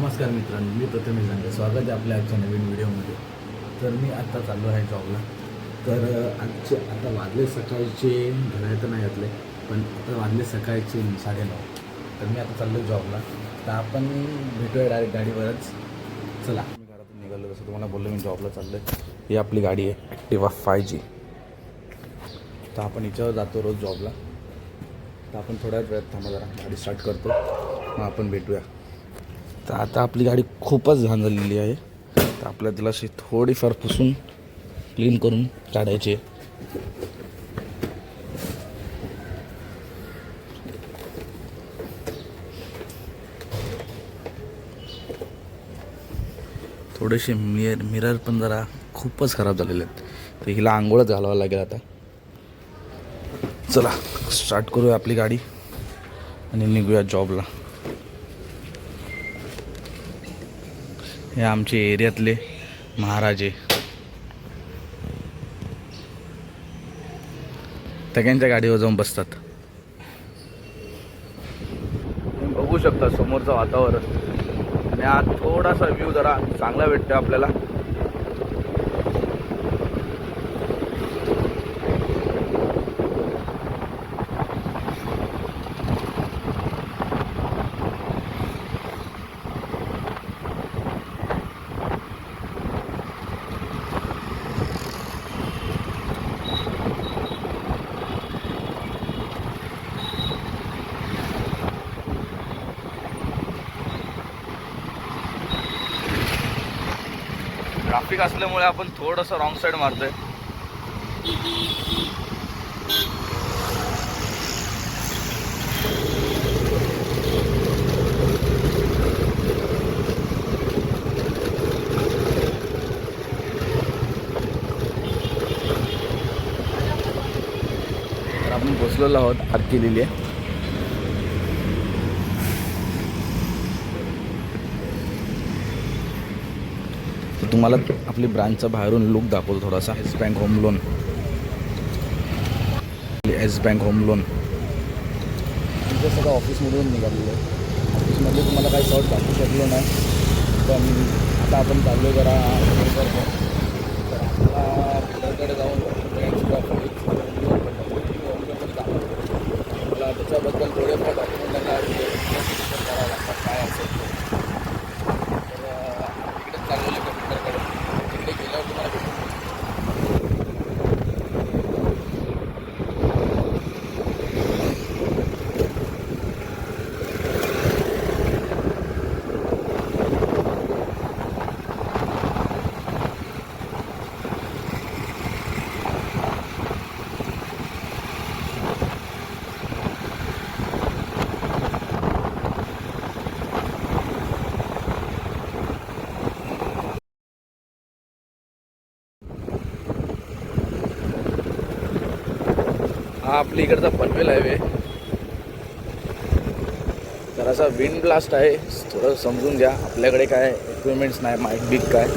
नमस्कार मित्रांनो, मी प्रथमेश जांगे. स्वागत आहे आपल्या आजच्या नवीन व्हिडिओमध्ये. तर मी आत्ता चाललो आहे जॉबला. तर आता वाजले सकाळचे घड्याळ तर नाही घातले, पण आता वाजले सकाळचे 9:30. तर मी आता चाललो जॉबला. तर आपण भेटूया डायरेक्ट गाडीवरच. चला, मी घरातून निघालो. जसं तुम्हाला बोललो, मी जॉबला चाललो आहे. ही आपली गाडी आहे ॲक्टिवा 5G. तर आपण हिच्यावर जातो रोज जॉबला. तर आपण थोड्याच वेळात थांबा, जरा गाडी स्टार्ट करतो, मग आपण भेटूया. तर आता आपली गाडी खूपच घाण झालेली आहे. तर आपल्याला तिला अशी थोडीफार पुसून क्लीन करून काढायची आहे. थोडेसे मिरर पण जरा खूपच खराब झालेले आहेत. तर हिला आंघोळच घालावं लागेल आता. चला स्टार्ट करूया आपली गाडी आणि निघूया जॉबला. हे आमचे एरियातले महाराजे, सगळ्यांच्या गाडीवर जाऊन बसतात. तुम्ही बघू शकता समोरचं वातावरण आणि आज थोडासा व्ह्यू जरा चांगला भेटतो आपल्याला. ट्रॅफिक असल्यामुळे आपण थोडंसं रॉंग साईड मारतोय. तर आपण पोचलेलो आहोत आत केलेली आहे. तुम्हाला आपली ब्रांचचा बाहेरून लुक दाखवतो थोडासा. S bank home loan, S bank home loan. तुमचं सगळं ऑफिसमधून निघालेलं आहे. ऑफिसमध्ये तुम्हाला काही शॉर्ट दाखवू शकलो नाही, पण आता आपण चाललो जरा करतो. तर आपल्याला पुढ्याकडे जाऊन मला त्याच्याबद्दल थोडेफार डॉक्युमेंट करावं लागतात, काय असेल ते. तर इकडेच चाललेलं कम्प्युटरकडे. तिकडे गेल्यावर तुम्हाला भेटून. हा आपल्या इकडचा पनवेल हायवे. जरासा विंड ब्लास्ट आहे, थोडं समजून घ्या. आपल्याकडे काय इक्विपमेंट्स नाही, माईक बीक काय,